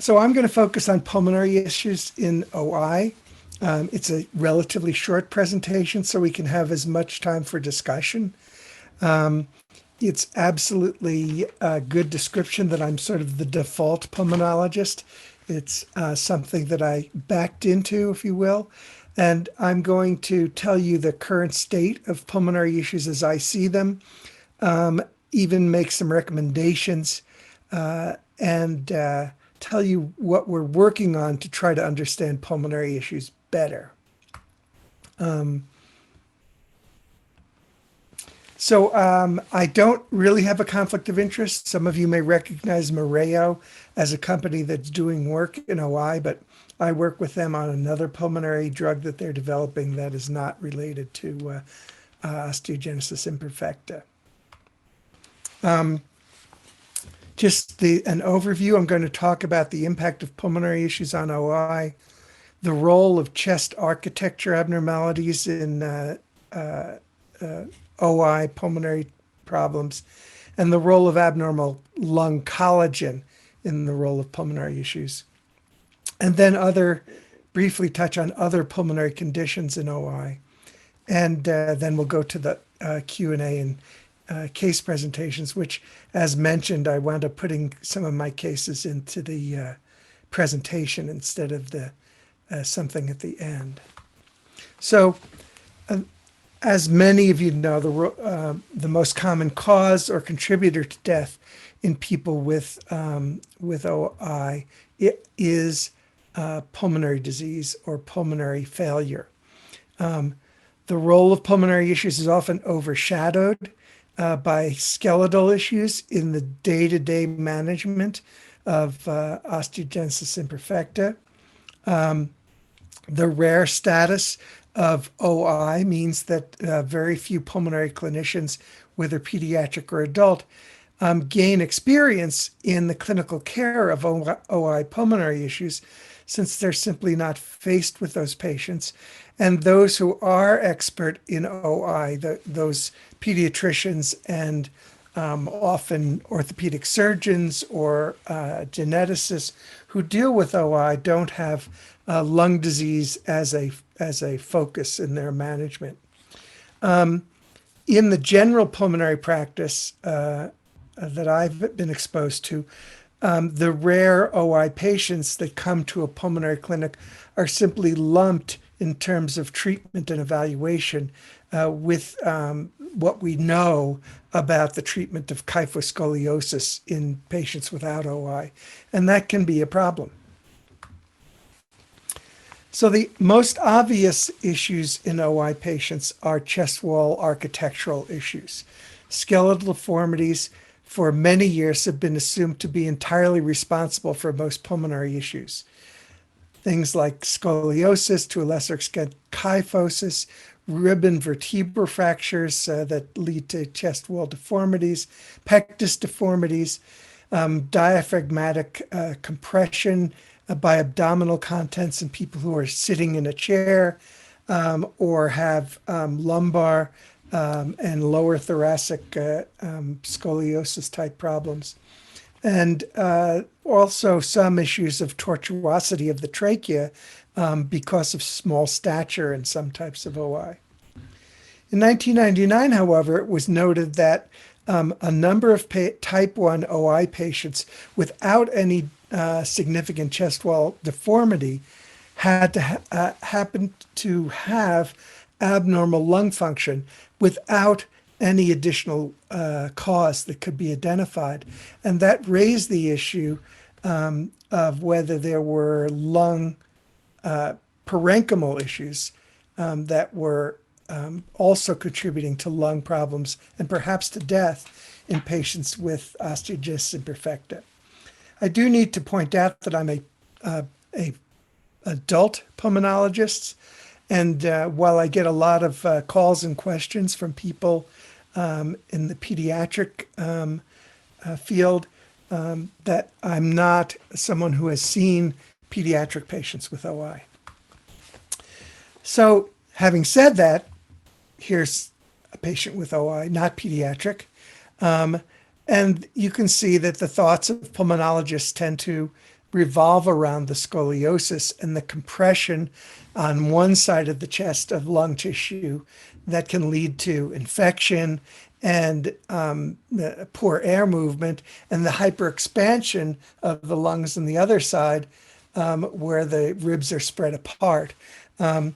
So I'm going to focus on pulmonary issues in OI. It's a relatively short presentation, so we can have as much time for discussion. It's absolutely a good description that I'm sort of the default pulmonologist. It's something that I backed into, if you will. And I'm going to tell you the current state of pulmonary issues as I see them, even make some recommendations, and tell you what we're working on to try to understand pulmonary issues better. I don't really have a conflict of interest. Some of you may recognize Mereo as a company that's doing work in OI, but I work with them on another pulmonary drug that they're developing that is not related to osteogenesis imperfecta. Just an overview, I'm going to talk about the impact of pulmonary issues on OI, the role of chest architecture abnormalities in OI pulmonary problems, and the role of abnormal lung collagen in the role of pulmonary issues. And then briefly touch on other pulmonary conditions in OI. And then we'll go to the Q&A and case presentations, which, as mentioned, I wound up putting some of my cases into the presentation instead of the something at the end. So, as many of you know, the most common cause or contributor to death in people with OI is pulmonary disease or pulmonary failure. The role of pulmonary issues is often overshadowed by skeletal issues in the day-to-day management of osteogenesis imperfecta. The rare status of OI means that very few pulmonary clinicians, whether pediatric or adult, gain experience in the clinical care of OI pulmonary issues, since they're simply not faced with those patients. And those who are expert in OI, those pediatricians and often orthopedic surgeons or geneticists who deal with OI, don't have lung disease as a focus in their management. In the general pulmonary practice that I've been exposed to, the rare OI patients that come to a pulmonary clinic are simply lumped in terms of treatment and evaluation with what we know about the treatment of kyphoscoliosis in patients without OI, and that can be a problem. So the most obvious issues in OI patients are chest wall architectural issues. Skeletal deformities for many years have been assumed to be entirely responsible for most pulmonary issues. Things like scoliosis, to a lesser extent kyphosis, rib and vertebral fractures that lead to chest wall deformities, pectus deformities, diaphragmatic compression by abdominal contents in people who are sitting in a chair or have lumbar and lower thoracic scoliosis type problems. And also some issues of tortuosity of the trachea because of small stature in some types of OI. In 1999, however, it was noted that a number of type 1 OI patients without any significant chest wall deformity had to happen to have abnormal lung function without any additional cause that could be identified. And that raised the issue of whether there were lung parenchymal issues that were also contributing to lung problems and perhaps to death in patients with osteogenesis imperfecta. I do need to point out that I'm a adult pulmonologist, and while I get a lot of calls and questions from people in the pediatric field, that I'm not someone who has seen pediatric patients with OI. So having said that, here's a patient with OI, not pediatric. And you can see that the thoughts of pulmonologists tend to revolve around the scoliosis and the compression on one side of the chest of lung tissue that can lead to infection and poor air movement, and the hyperexpansion of the lungs on the other side, where the ribs are spread apart. And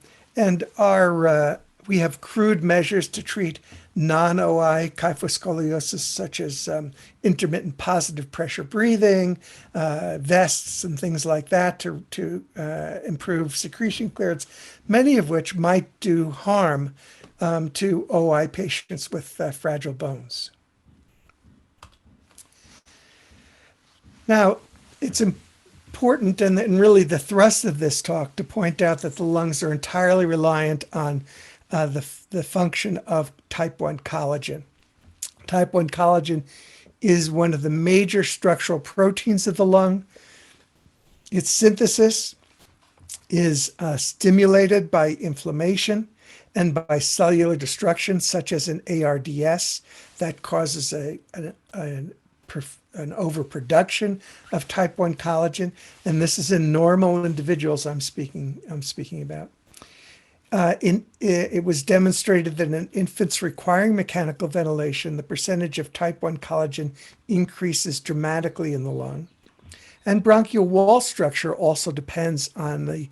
we have crude measures to treat non-OI kyphoscoliosis, such as intermittent positive pressure breathing, vests, and things like that to improve secretion clearance, many of which might do harm to OI patients with fragile bones. Now, it's important, and really the thrust of this talk, to point out that the lungs are entirely reliant on the function of type 1 collagen. Type 1 collagen is one of the major structural proteins of the lung. Its synthesis is stimulated by inflammation and by cellular destruction, such as in ARDS, that causes an overproduction of type 1 collagen, and this is in normal individuals I'm speaking about. It was demonstrated that in infants requiring mechanical ventilation, the percentage of type 1 collagen increases dramatically in the lung. And bronchial wall structure also depends on the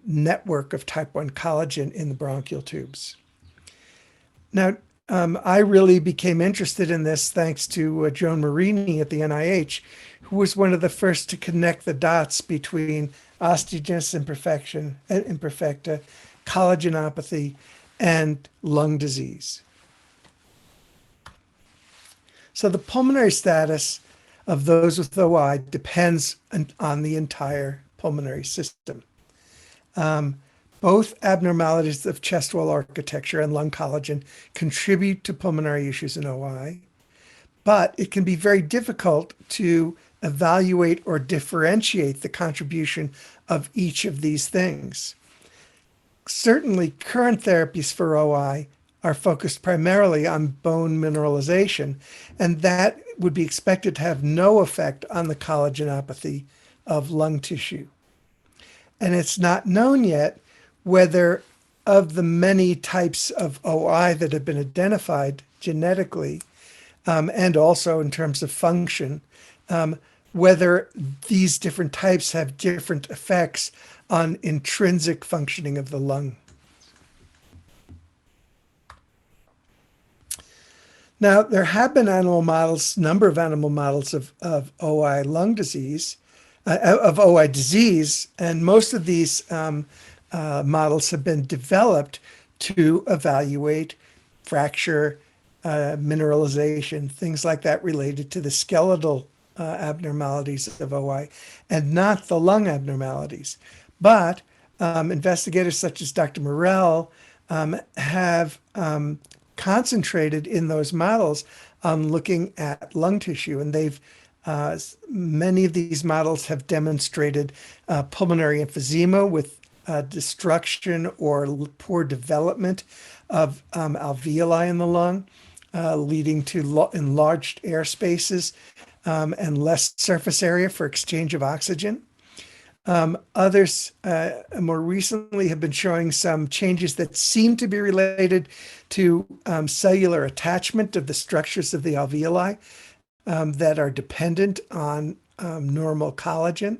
network of type 1 collagen in the bronchial tubes. Now, I really became interested in this thanks to Joan Marini at the NIH, who was one of the first to connect the dots between osteogenesis imperfecta, collagenopathy, and lung disease. So the pulmonary status of those with OI depends on the entire pulmonary system. Both abnormalities of chest wall architecture and lung collagen contribute to pulmonary issues in OI, but it can be very difficult to evaluate or differentiate the contribution of each of these things. Certainly, current therapies for OI are focused primarily on bone mineralization, and that would be expected to have no effect on the collagenopathy of lung tissue. And it's not known yet whether, of the many types of OI that have been identified genetically, and also in terms of function, whether these different types have different effects on intrinsic functioning of the lung. Now, there have been number of animal models of OI lung disease, of OI disease, and most of these models have been developed to evaluate fracture, mineralization, things like that related to the skeletal abnormalities of OI and not the lung abnormalities. But investigators such as Dr. Morell have concentrated in those models on looking at lung tissue, and many of these models have demonstrated pulmonary emphysema with destruction or poor development of alveoli in the lung, leading to enlarged air spaces and less surface area for exchange of oxygen. Others more recently have been showing some changes that seem to be related to cellular attachment of the structures of the alveoli that are dependent on normal collagen.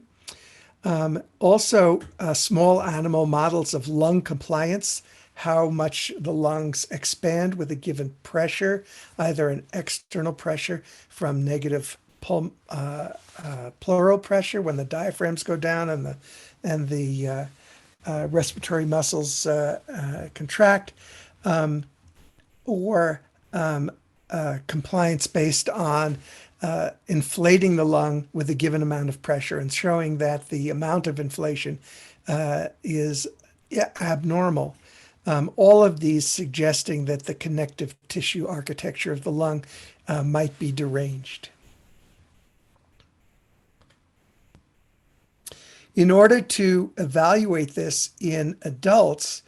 Also, small animal models of lung compliance, how much the lungs expand with a given pressure, either an external pressure from negative pleural pressure when the diaphragms go down and the respiratory muscles contract, or compliance based on inflating the lung with a given amount of pressure and showing that the amount of inflation is abnormal. All of these suggesting that the connective tissue architecture of the lung might be deranged. In order to evaluate this in adults,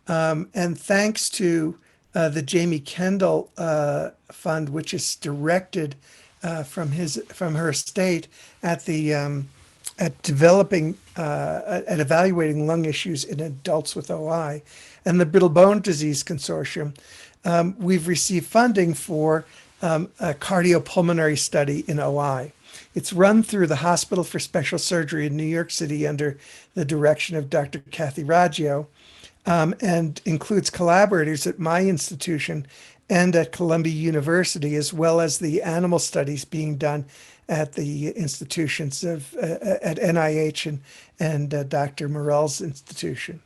and thanks to the Jamie Kendall Fund, which is directed from her estate at the at developing, at evaluating lung issues in adults with OI, and the Brittle Bone Disease Consortium, we've received funding for a cardiopulmonary study in OI. It's run through the Hospital for Special Surgery in New York City under the direction of Dr. Kathy Raggio, and includes collaborators at my institution and at Columbia University, as well as the animal studies being done at the institutions of at NIH and Dr. Morell's institution.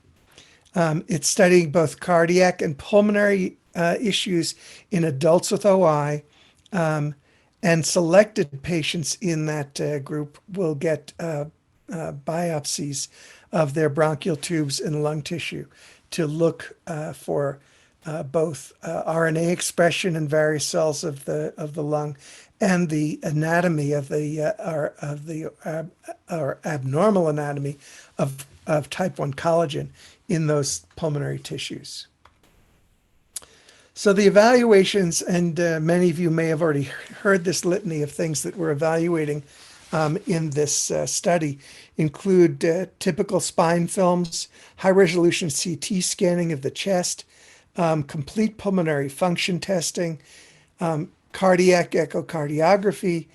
It's studying both cardiac and pulmonary issues in adults with OI, and selected patients in that group will get biopsies of their bronchial tubes and lung tissue to look for both RNA expression in various cells of the lung and the anatomy of the abnormal anatomy of type 1 collagen in those pulmonary tissues. So the evaluations, and many of you may have already heard this litany of things that we're evaluating in this study, include typical spine films, high-resolution CT scanning of the chest, complete pulmonary function testing, cardiac echocardiography,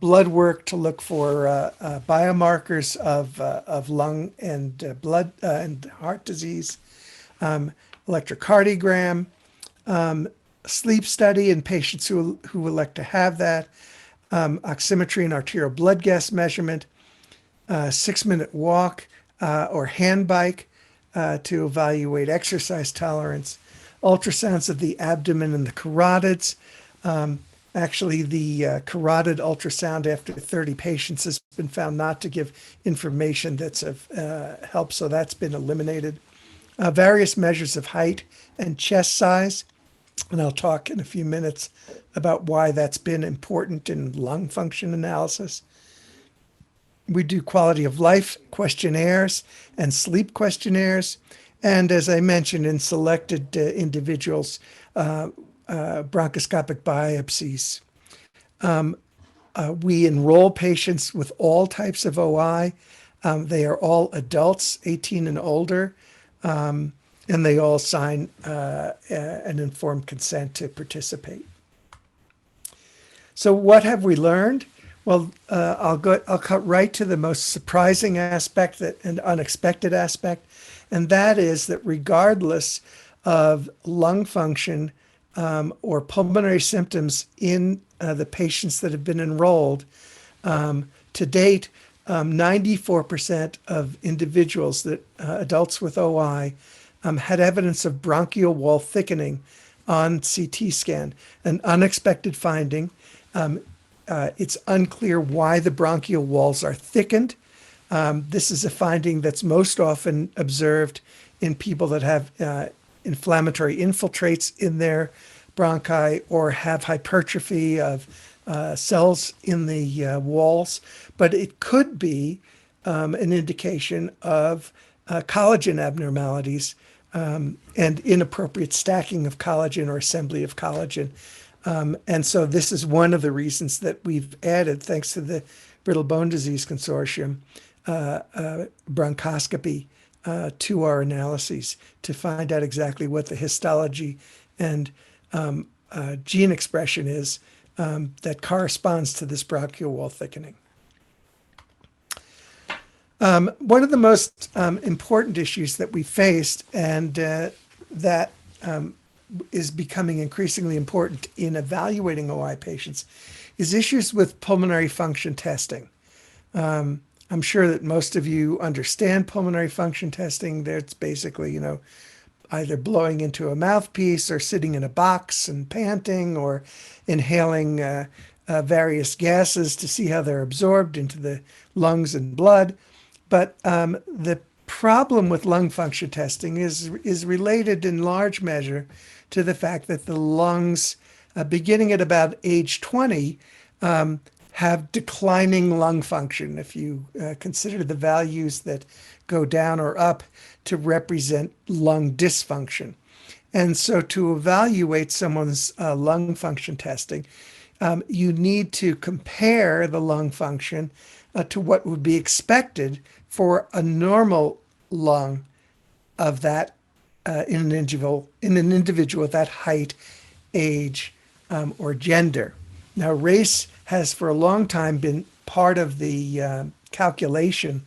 blood work to look for biomarkers of lung and blood and heart disease, electrocardiogram, sleep study in patients who elect to have that, oximetry and arterial blood gas measurement, 6-minute walk or hand bike to evaluate exercise tolerance, ultrasounds of the abdomen and the carotids. Actually, the carotid ultrasound after 30 patients has been found not to give information that's of help, so that's been eliminated. Various measures of height and chest size, and I'll talk in a few minutes about why that's been important in lung function analysis. We do quality of life questionnaires and sleep questionnaires, and as I mentioned, in selected individuals, bronchoscopic biopsies. We enroll patients with all types of OI. They are all adults, 18 and older, and they all sign an informed consent to participate. So what have we learned? Well, I'll cut right to the most surprising aspect and unexpected aspect, and that is that regardless of lung function or pulmonary symptoms in the patients that have been enrolled, to date, 94% of individuals that adults with OI had evidence of bronchial wall thickening on CT scan, an unexpected finding. It's unclear why the bronchial walls are thickened. This is a finding that's most often observed in people that have inflammatory infiltrates in their bronchi or have hypertrophy of cells in the walls, but it could be an indication of collagen abnormalities and inappropriate stacking of collagen or assembly of collagen. And so this is one of the reasons that we've added, thanks to the Brittle Bone Disease Consortium, bronchoscopy to our analyses to find out exactly what the histology and gene expression is that corresponds to this bronchial wall thickening. One of the most important issues that we faced, and that is becoming increasingly important in evaluating OI patients, is issues with pulmonary function testing. I'm sure that most of you understand pulmonary function testing. That's basically, either blowing into a mouthpiece or sitting in a box and panting or inhaling various gases to see how they're absorbed into the lungs and blood. But the problem with lung function testing is related in large measure to the fact that the lungs, beginning at about age 20, have declining lung function. If you consider the values that go down or up to represent lung dysfunction. And so to evaluate someone's lung function testing, you need to compare the lung function to what would be expected for a normal lung of that in an individual of that height, age, or gender. Now, race has for a long time been part of the calculation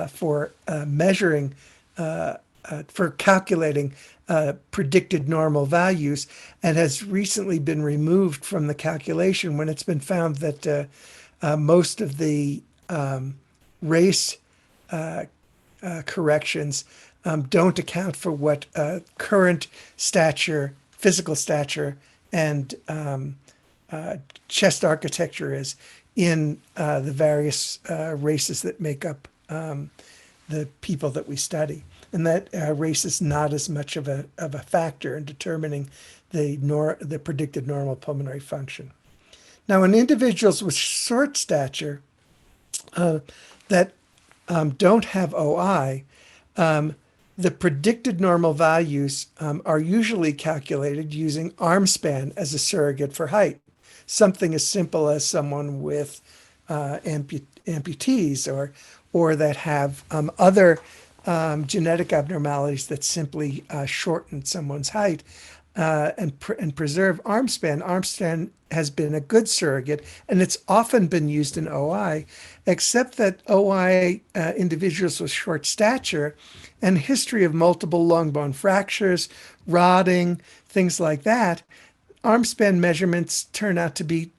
for measuring, for calculating predicted normal values, and has recently been removed from the calculation when it's been found that most of the race corrections don't account for what current stature, physical stature, and chest architecture is in the various races that make up the people that we study. And that race is not as much of a factor in determining the predicted normal pulmonary function. Now, in individuals with short stature that don't have OI, the predicted normal values are usually calculated using arm span as a surrogate for height. Something as simple as someone with amputees or that have other genetic abnormalities that simply shorten someone's height and preserve arm span. Arm span has been a good surrogate, and it's often been used in OI, except that OI individuals with short stature and history of multiple long bone fractures, rotting, things like that, arm span measurements turn out to be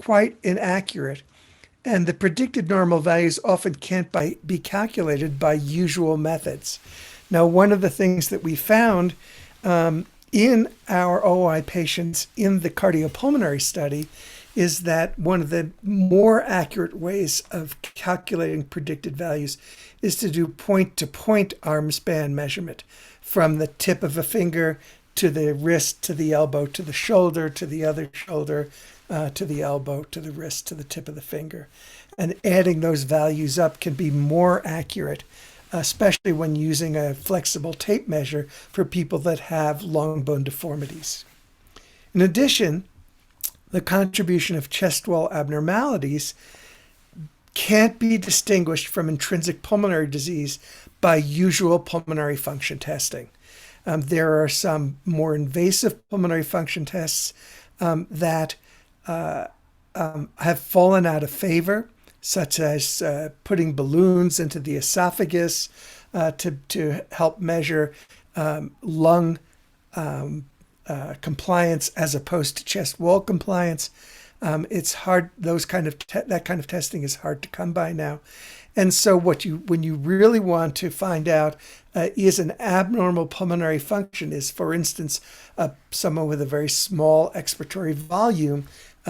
quite inaccurate. And the predicted normal values often can't be calculated by usual methods. Now, one of the things that we found in our OI patients in the cardiopulmonary study is that one of the more accurate ways of calculating predicted values is to do point-to-point arm span measurement from the tip of a finger to the wrist, to the elbow, to the shoulder, to the other shoulder, to the elbow, to the wrist, to the tip of the finger. And adding those values up can be more accurate, especially when using a flexible tape measure for people that have long bone deformities. In addition, the contribution of chest wall abnormalities can't be distinguished from intrinsic pulmonary disease by usual pulmonary function testing. There are some more invasive pulmonary function tests that have fallen out of favor, such as putting balloons into the esophagus to help measure lung compliance as opposed to chest wall compliance. It's hard. That kind of testing is hard to come by now. And so when you really want to find out is an abnormal pulmonary function, is, for instance, someone with a very small expiratory volume,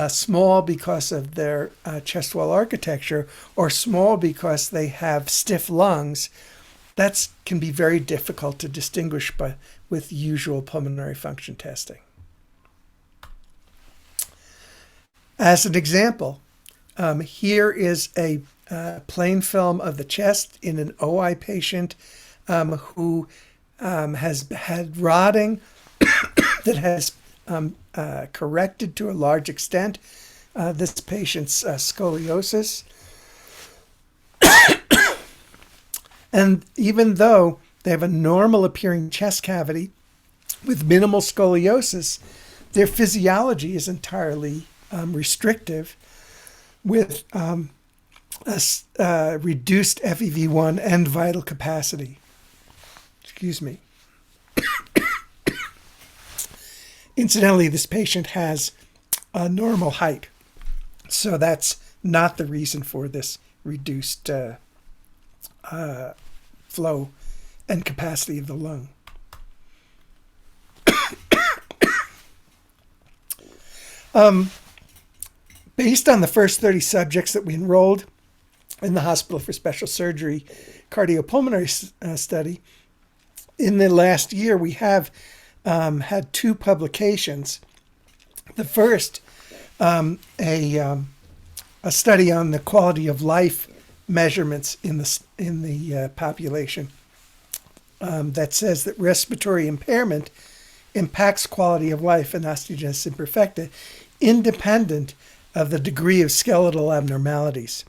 small because of their chest wall architecture, or small because they have stiff lungs, that can be very difficult to distinguish with usual pulmonary function testing. As an example, here is a plain film of the chest in an OI patient who has had rotting that has corrected to a large extent this patient's scoliosis. And even though they have a normal appearing chest cavity with minimal scoliosis, their physiology is entirely restrictive with reduced FEV1 and vital capacity. Excuse me. Incidentally, this patient has a normal height, so that's not the reason for this reduced flow and capacity of the lung. Based on the first 30 subjects that we enrolled in the Hospital for Special Surgery cardiopulmonary study, in the last year we have had two publications. The first, a study on the quality of life measurements in the population that says that respiratory impairment impacts quality of life in osteogenesis imperfecta, independent of the degree of skeletal abnormalities.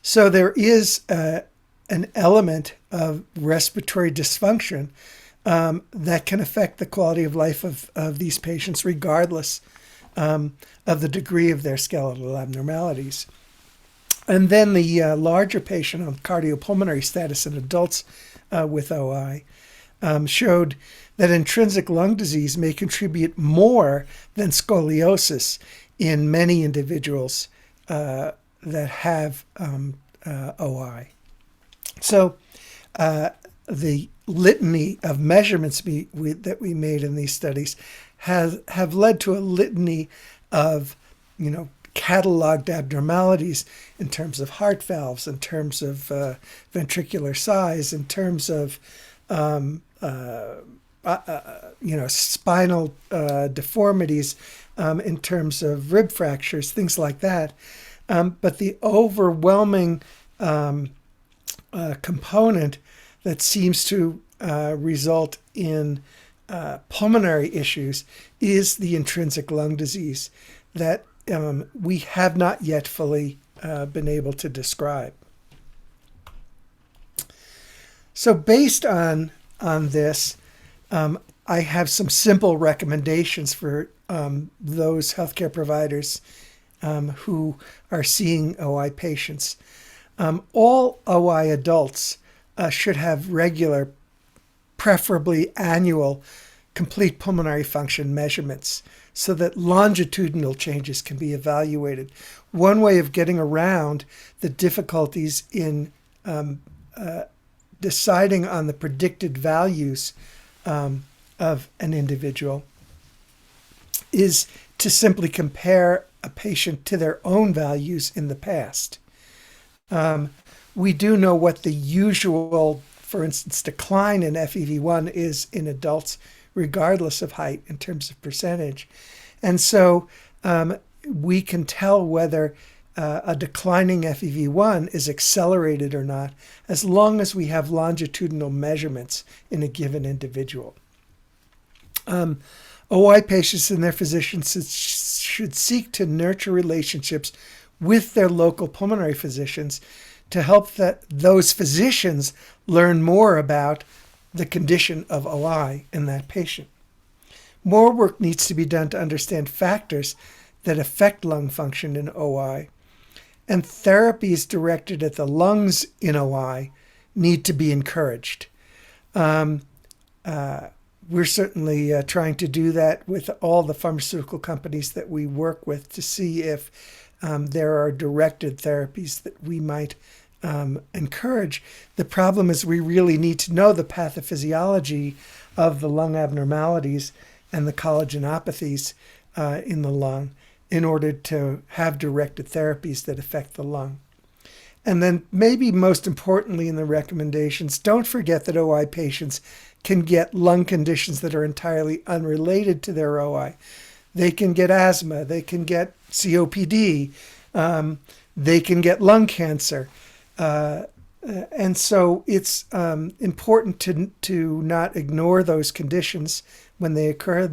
So there is an element of respiratory dysfunction that can affect the quality of life of these patients, regardless of the degree of their skeletal abnormalities. And then the larger patient on cardiopulmonary status in adults with OI showed that intrinsic lung disease may contribute more than scoliosis in many individuals that have OI. So the litany of measurements that we made in these studies have led to a litany of, cataloged abnormalities in terms of heart valves, in terms of ventricular size, in terms of spinal deformities, in terms of rib fractures, things like that. But the overwhelming component that seems to result in pulmonary issues is the intrinsic lung disease that we have not yet fully been able to describe. So based on this, I have some simple recommendations for those healthcare providers who are seeing OI patients. All OI adults should have regular, preferably annual, complete pulmonary function measurements so that longitudinal changes can be evaluated. One way of getting around the difficulties in deciding on the predicted values of an individual is to simply compare a patient to their own values in the past. We do know what the usual, for instance, decline in FEV1 is in adults, regardless of height in terms of percentage. And so we can tell whether a declining FEV1 is accelerated or not, as long as we have longitudinal measurements in a given individual. OI patients and their physicians should seek to nurture relationships with their local pulmonary physicians to help those physicians learn more about the condition of OI in that patient. More work needs to be done to understand factors that affect lung function in OI, and therapies directed at the lungs in OI need to be encouraged. We're certainly trying to do that with all the pharmaceutical companies that we work with to see if there are directed therapies that we might encourage. The problem is we really need to know the pathophysiology of the lung abnormalities and the collagenopathies in the lung in order to have directed therapies that affect the lung. And then maybe most importantly in the recommendations, don't forget that OI patients can get lung conditions that are entirely unrelated to their OI. They can get asthma, they can get COPD, they can get lung cancer. And so it's important to not ignore those conditions when they occur.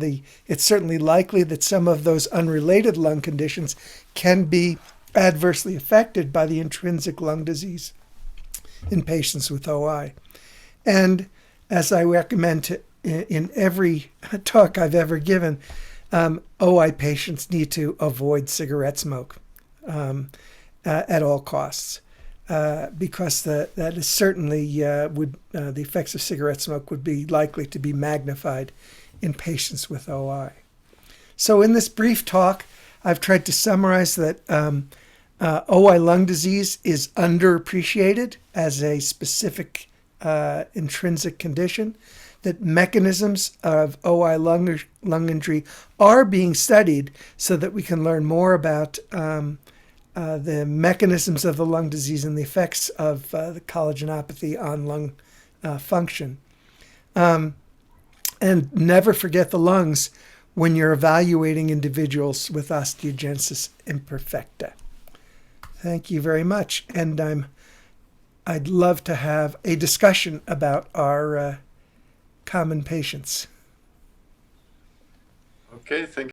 It's certainly likely that some of those unrelated lung conditions can be adversely affected by the intrinsic lung disease in patients with OI. And as I recommend in every talk I've ever given, OI patients need to avoid cigarette smoke at all costs. Because that is certainly the effects of cigarette smoke would be likely to be magnified in patients with OI. So in this brief talk, I've tried to summarize that OI lung disease is underappreciated as a specific intrinsic condition, that mechanisms of OI lung injury are being studied so that we can learn more about the mechanisms of the lung disease and the effects of the collagenopathy on lung function. And never forget the lungs when you're evaluating individuals with osteogenesis imperfecta. Thank you very much. And I'd love to have a discussion about our common patients. Okay, thank you.